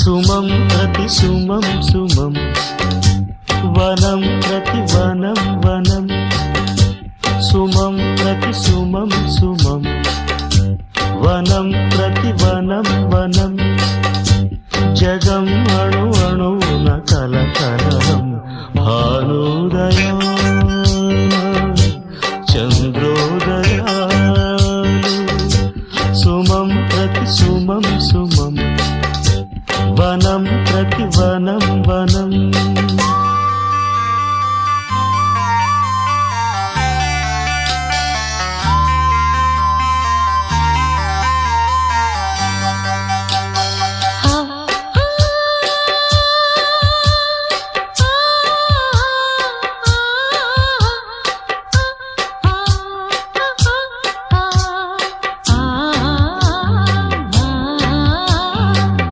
సుమం ప్రతి సుమం సుమం వనం ప్రతి వనం వనం సుమం ప్రతి సుమం సుమం వనం ప్రతి వనం వనం జగం అణు అణువున కలకలం భానుదయాన చంద్రోదయాలు సుమం ప్రతి సుమం సుమం వనం ప్రతి వనం